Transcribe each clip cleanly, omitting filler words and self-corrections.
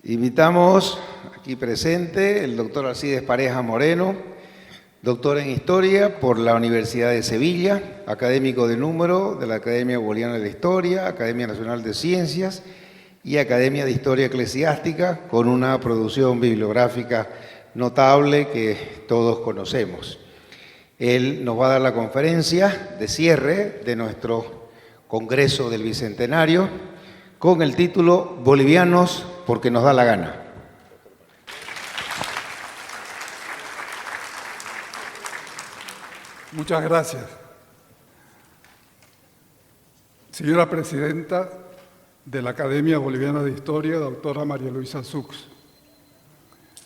Invitamos aquí presente el doctor Alcides Pareja Moreno, doctor en Historia por la Universidad de Sevilla, académico de número de la Academia Boliviana de la Historia, Academia Nacional de Ciencias y Academia de Historia Eclesiástica, con una producción bibliográfica notable que todos conocemos. Él nos va a dar la conferencia de cierre de nuestro Congreso del Bicentenario con el título Bolivianos porque nos da la gana. Muchas gracias. Señora Presidenta de la Academia Boliviana de Historia, doctora María Luisa Sux.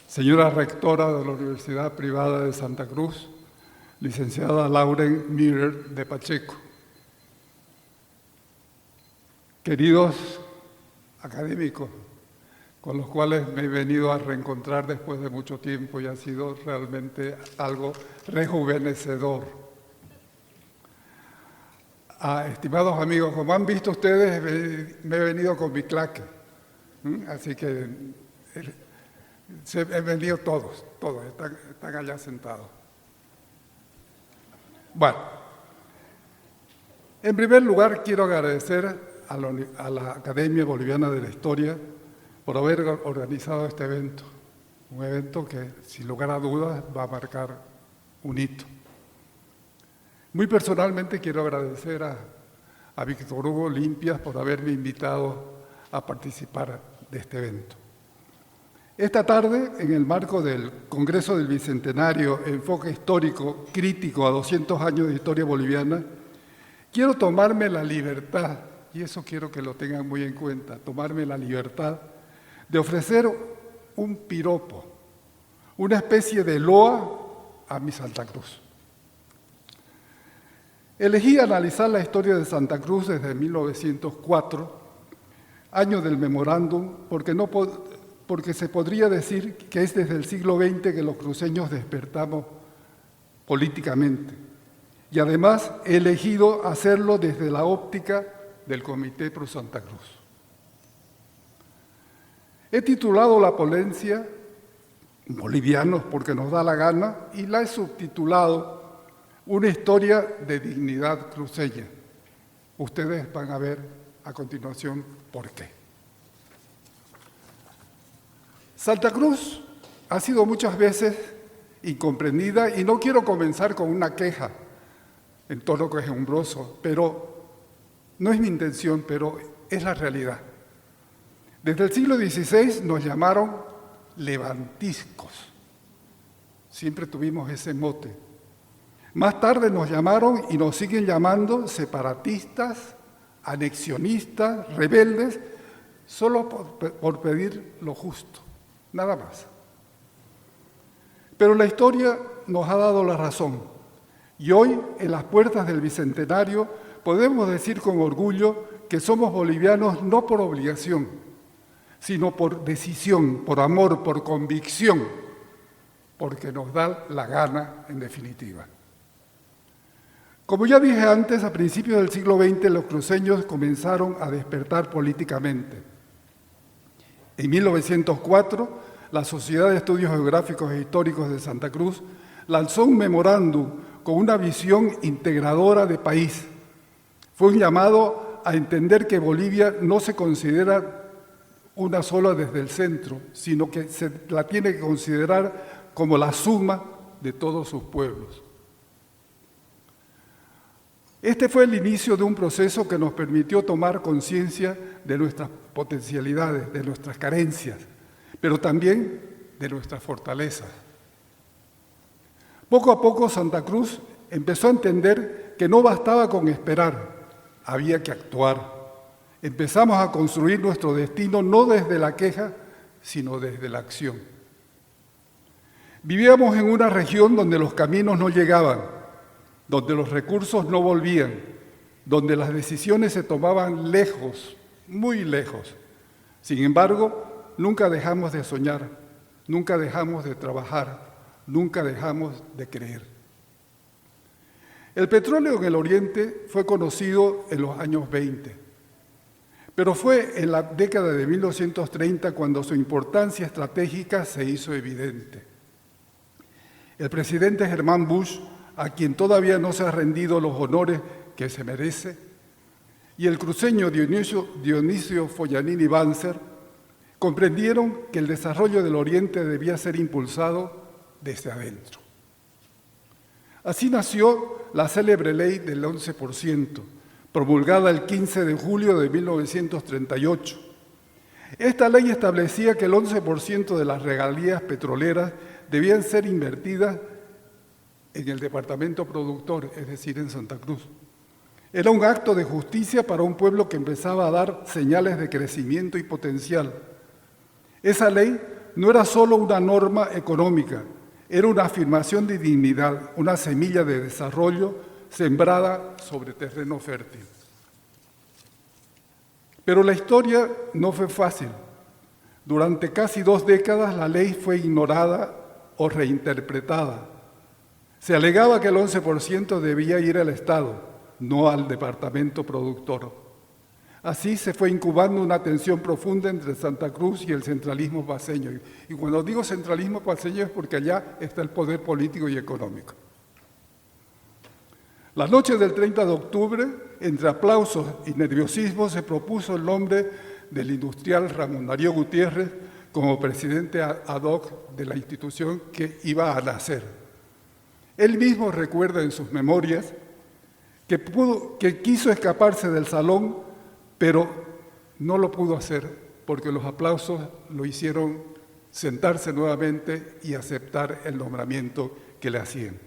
Señora Rectora de la Universidad Privada de Santa Cruz, licenciada Lauren Miller de Pacheco. Queridos académicos, con los cuales me he venido a reencontrar después de mucho tiempo y ha sido realmente algo rejuvenecedor. Estimados amigos, como han visto ustedes, me he venido con mi claque, así que he venido todos están allá sentados. Bueno, en primer lugar quiero agradecer a la Academia Boliviana de la Historia por haber organizado este evento, un evento que sin lugar a dudas va a marcar un hito. Muy personalmente quiero agradecer a Víctor Hugo Limpias por haberme invitado a participar de este evento. Esta tarde, en el marco del Congreso del Bicentenario, Enfoque Histórico Crítico a 200 años de historia boliviana, quiero tomarme la libertad, y eso quiero que lo tengan muy en cuenta, tomarme la libertad de ofrecer un piropo, una especie de loa a mi Santa Cruz. Elegí analizar la historia de Santa Cruz desde 1904, año del memorándum, porque se podría decir que es desde el siglo XX que los cruceños despertamos políticamente. Y además he elegido hacerlo desde la óptica del Comité Pro Santa Cruz. He titulado la ponencia Bolivianos porque nos da la gana y la he subtitulado Una historia de dignidad cruceña. Ustedes van a ver a continuación por qué. Santa Cruz ha sido muchas veces incomprendida y no quiero comenzar con una queja en tono quejumbroso, pero no es mi intención, pero es la realidad. Desde el siglo XVI nos llamaron levantiscos. Siempre tuvimos ese mote. Más tarde nos llamaron y nos siguen llamando separatistas, anexionistas, rebeldes, solo por pedir lo justo, nada más. Pero la historia nos ha dado la razón y hoy, en las puertas del Bicentenario, podemos decir con orgullo que somos bolivianos no por obligación, sino por decisión, por amor, por convicción, porque nos da la gana en definitiva. Como ya dije antes, a principios del siglo XX los cruceños comenzaron a despertar políticamente. En 1904, la Sociedad de Estudios Geográficos e Históricos de Santa Cruz lanzó un memorándum con una visión integradora de país. Fue un llamado a entender que Bolivia no se considera una sola desde el centro, sino que se la tiene que considerar como la suma de todos sus pueblos. Este fue el inicio de un proceso que nos permitió tomar conciencia de nuestras potencialidades, de nuestras carencias, pero también de nuestras fortalezas. Poco a poco Santa Cruz empezó a entender que no bastaba con esperar, había que actuar. Empezamos a construir nuestro destino no desde la queja, sino desde la acción. Vivíamos en una región donde los caminos no llegaban, donde los recursos no volvían, donde las decisiones se tomaban lejos, muy lejos. Sin embargo, nunca dejamos de soñar, nunca dejamos de trabajar, nunca dejamos de creer. El petróleo en el Oriente fue conocido en los años 20. Pero fue en la década de 1930 cuando su importancia estratégica se hizo evidente. El presidente Germán Bush, a quien todavía no se han rendido los honores que se merece, y el cruceño Dionisio Foglianini Banzer comprendieron que el desarrollo del Oriente debía ser impulsado desde adentro. Así nació la célebre ley del 11%, promulgada el 15 de julio de 1938. Esta ley establecía que el 11% de las regalías petroleras debían ser invertidas en el departamento productor, es decir, en Santa Cruz. Era un acto de justicia para un pueblo que empezaba a dar señales de crecimiento y potencial. Esa ley no era solo una norma económica, era una afirmación de dignidad, una semilla de desarrollo sembrada sobre terreno fértil. Pero la historia no fue fácil. Durante casi 2 décadas la ley fue ignorada o reinterpretada. Se alegaba que el 11% debía ir al Estado, no al departamento productor. Así se fue incubando una tensión profunda entre Santa Cruz y el centralismo paceño. Y cuando digo centralismo paceño es porque allá está el poder político y económico. La noche del 30 de octubre, entre aplausos y nerviosismo, se propuso el nombre del industrial Ramón Darío Gutiérrez como presidente ad hoc de la institución que iba a nacer. Él mismo recuerda en sus memorias que quiso escaparse del salón, pero no lo pudo hacer porque los aplausos lo hicieron sentarse nuevamente y aceptar el nombramiento que le hacían.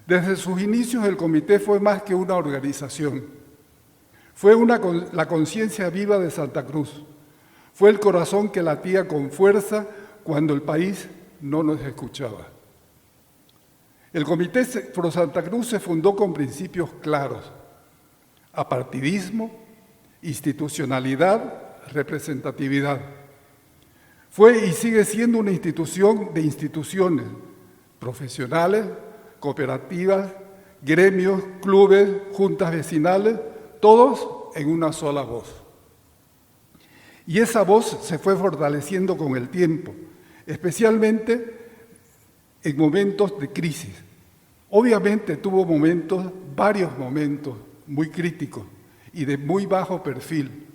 Desde sus inicios el comité fue más que una organización, fue la conciencia viva de Santa Cruz, fue el corazón que latía con fuerza cuando el país no nos escuchaba. El Comité Pro Santa Cruz se fundó con principios claros: apartidismo, institucionalidad, representatividad. Fue y sigue siendo una institución de instituciones, profesionales, cooperativas, gremios, clubes, juntas vecinales, todos en una sola voz. Y esa voz se fue fortaleciendo con el tiempo, especialmente en momentos de crisis. Obviamente tuvo varios momentos muy críticos y de muy bajo perfil,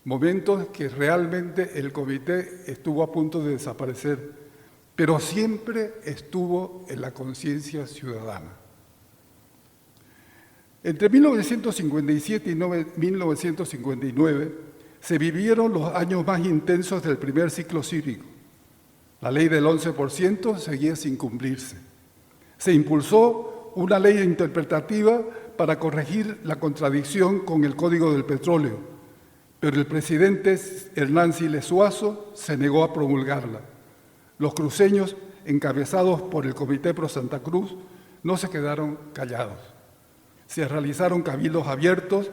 momentos que realmente el comité estuvo a punto de desaparecer, pero siempre estuvo en la conciencia ciudadana. Entre 1957 y 1959 se vivieron los años más intensos del primer ciclo cívico. La ley del 11% seguía sin cumplirse. Se impulsó una ley interpretativa para corregir la contradicción con el Código del Petróleo, pero el presidente Hernán Siles Suazo se negó a promulgarla. Los cruceños, encabezados por el Comité Pro Santa Cruz, no se quedaron callados. Se realizaron cabildos abiertos,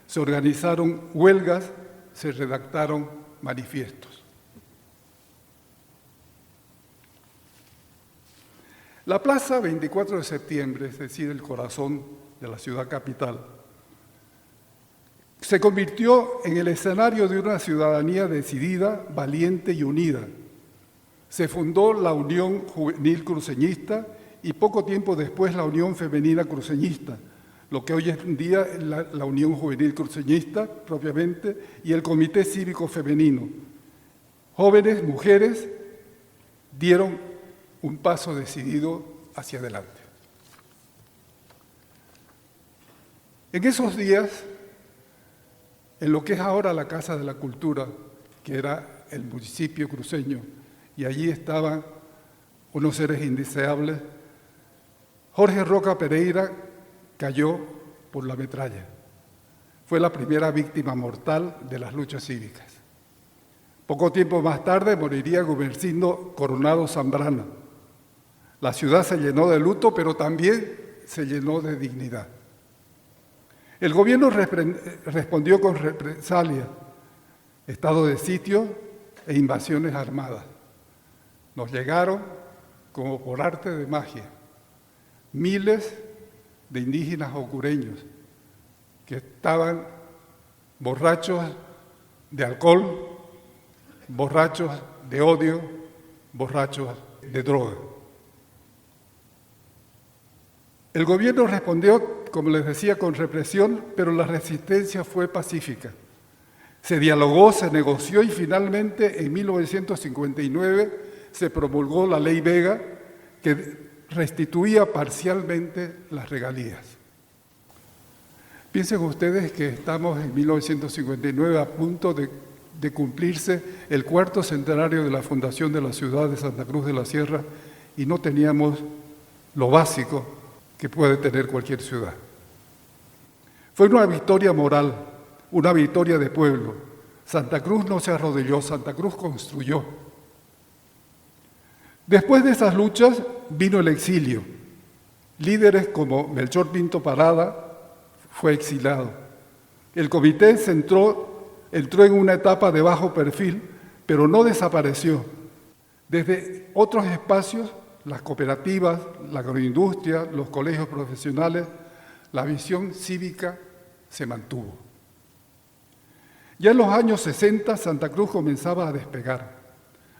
se organizaron huelgas, se redactaron manifiestos. La plaza 24 de septiembre, es decir, el corazón de la ciudad capital, se convirtió en el escenario de una ciudadanía decidida, valiente y unida. Se fundó la Unión Juvenil Cruceñista y poco tiempo después la Unión Femenina Cruceñista, lo que hoy en día es la Unión Juvenil Cruceñista propiamente, y el Comité Cívico Femenino. Jóvenes, mujeres, dieron un paso decidido hacia adelante. En esos días, en lo que es ahora la Casa de la Cultura, que era el municipio cruceño, y allí estaban unos seres indeseables, Jorge Roca Pereira cayó por la metralla. Fue la primera víctima mortal de las luchas cívicas. Poco tiempo más tarde moriría Gumersindo Coronado Zambrana. La ciudad se llenó de luto, pero también se llenó de dignidad. El gobierno respondió con represalia, estado de sitio e invasiones armadas. Nos llegaron, como por arte de magia, miles de indígenas ocureños que estaban borrachos de alcohol, borrachos de odio, borrachos de droga. El gobierno respondió, como les decía, con represión, pero la resistencia fue pacífica. Se dialogó, se negoció y finalmente en 1959 se promulgó la Ley Vega, que restituía parcialmente las regalías. Piensen ustedes que estamos en 1959 a punto de cumplirse el 4º centenario de la fundación de la ciudad de Santa Cruz de la Sierra y no teníamos lo básico que puede tener cualquier ciudad. Fue una victoria moral, una victoria de pueblo. Santa Cruz no se arrodilló, Santa Cruz construyó. Después de esas luchas vino el exilio. Líderes como Melchor Pinto Parada fue exilado. El comité entró en una etapa de bajo perfil, pero no desapareció. Desde otros espacios, las cooperativas, la agroindustria, los colegios profesionales, la visión cívica se mantuvo. Ya en los años 60, Santa Cruz comenzaba a despegar.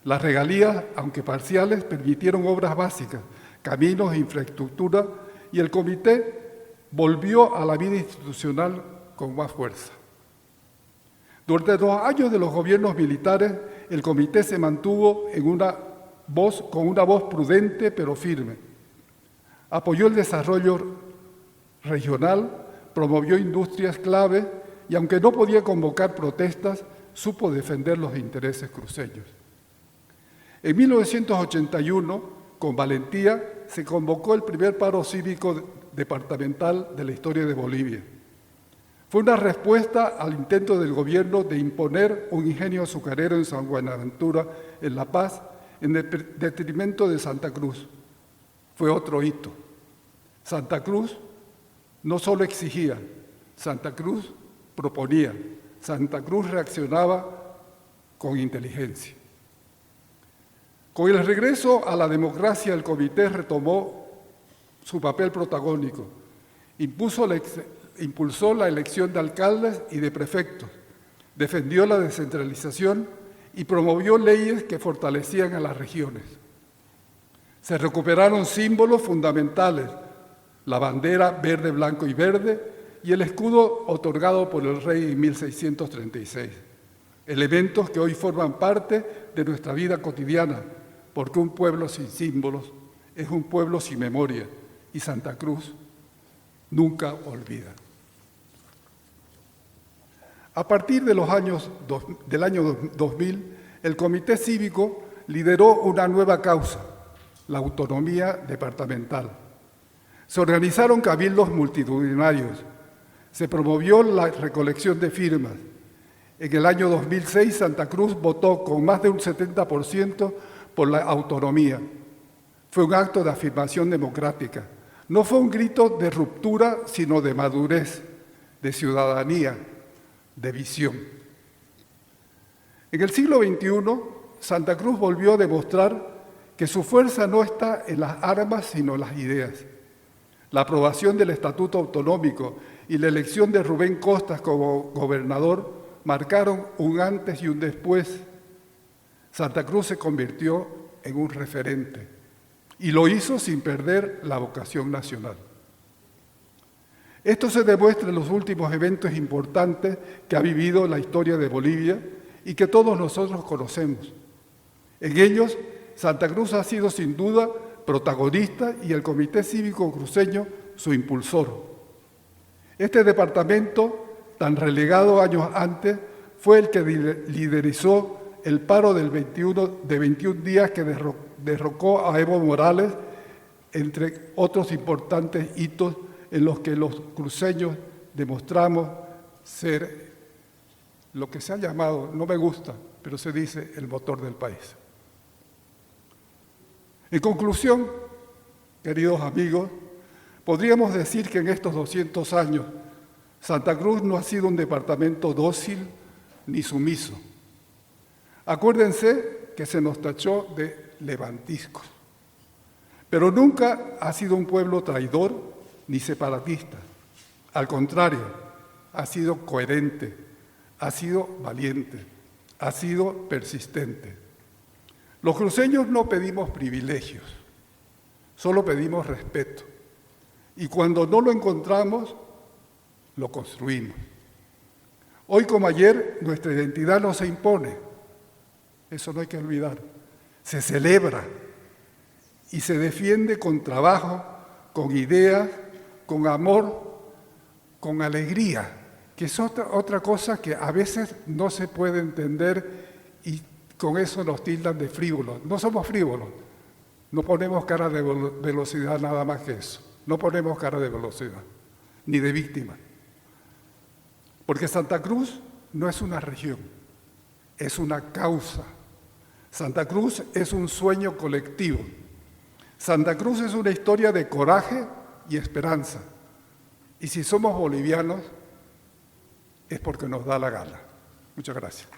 Las regalías, aunque parciales, permitieron obras básicas, caminos e infraestructura, y el comité volvió a la vida institucional con más fuerza. Durante los años de los gobiernos militares, el comité se mantuvo con una voz prudente pero firme. Apoyó el desarrollo regional, promovió industrias clave y, aunque no podía convocar protestas, supo defender los intereses cruceños. En 1981, con valentía, se convocó el primer paro cívico departamental de la historia de Bolivia. Fue una respuesta al intento del gobierno de imponer un ingenio azucarero en San Buenaventura, en La Paz, en detrimento de Santa Cruz. Fue otro hito. Santa Cruz no solo exigía, Santa Cruz proponía, Santa Cruz reaccionaba con inteligencia. Con el regreso a la democracia, el comité retomó su papel protagónico, impulsó la elección de alcaldes y de prefectos, defendió la descentralización y promovió leyes que fortalecían a las regiones. Se recuperaron símbolos fundamentales, la bandera verde, blanco y verde y el escudo otorgado por el rey en 1636, elementos que hoy forman parte de nuestra vida cotidiana, porque un pueblo sin símbolos es un pueblo sin memoria, y Santa Cruz nunca olvida. A partir de del año 2000, el Comité Cívico lideró una nueva causa, la autonomía departamental. Se organizaron cabildos multitudinarios, se promovió la recolección de firmas. En el año 2006, Santa Cruz votó con más de un 70% por la autonomía. Fue un acto de afirmación democrática. No fue un grito de ruptura, sino de madurez, de ciudadanía, de visión. En el siglo XXI, Santa Cruz volvió a demostrar que su fuerza no está en las armas, sino en las ideas. La aprobación del Estatuto Autonómico y la elección de Rubén Costas como gobernador marcaron un antes y un después. Santa Cruz se convirtió en un referente y lo hizo sin perder la vocación nacional. Esto se demuestra en los últimos eventos importantes que ha vivido la historia de Bolivia y que todos nosotros conocemos. En ellos, Santa Cruz ha sido sin duda protagonista y el Comité Cívico Cruceño su impulsor. Este departamento, tan relegado años antes, fue el que liderizó el paro de 21 días que derrocó a Evo Morales, entre otros importantes hitos en los que los cruceños demostramos ser lo que se ha llamado, no me gusta, pero se dice el motor del país. En conclusión, queridos amigos, podríamos decir que en estos 200 años Santa Cruz no ha sido un departamento dócil ni sumiso. Acuérdense que se nos tachó de levantiscos, pero nunca ha sido un pueblo traidor ni separatista. Al contrario, ha sido coherente, ha sido valiente, ha sido persistente. Los cruceños no pedimos privilegios, solo pedimos respeto. Y cuando no lo encontramos, lo construimos. Hoy como ayer, nuestra identidad no se impone. Eso no hay que olvidar. Se celebra y se defiende con trabajo, con ideas, con amor, con alegría, que es otra cosa que a veces no se puede entender y con eso nos tildan de frívolos. No somos frívolos, no ponemos cara de velocidad nada más que eso. No ponemos cara de velocidad, ni de víctima. Porque Santa Cruz no es una región, es una causa. Santa Cruz es un sueño colectivo. Santa Cruz es una historia de coraje y esperanza. Y si somos bolivianos, es porque nos da la gana. Muchas gracias.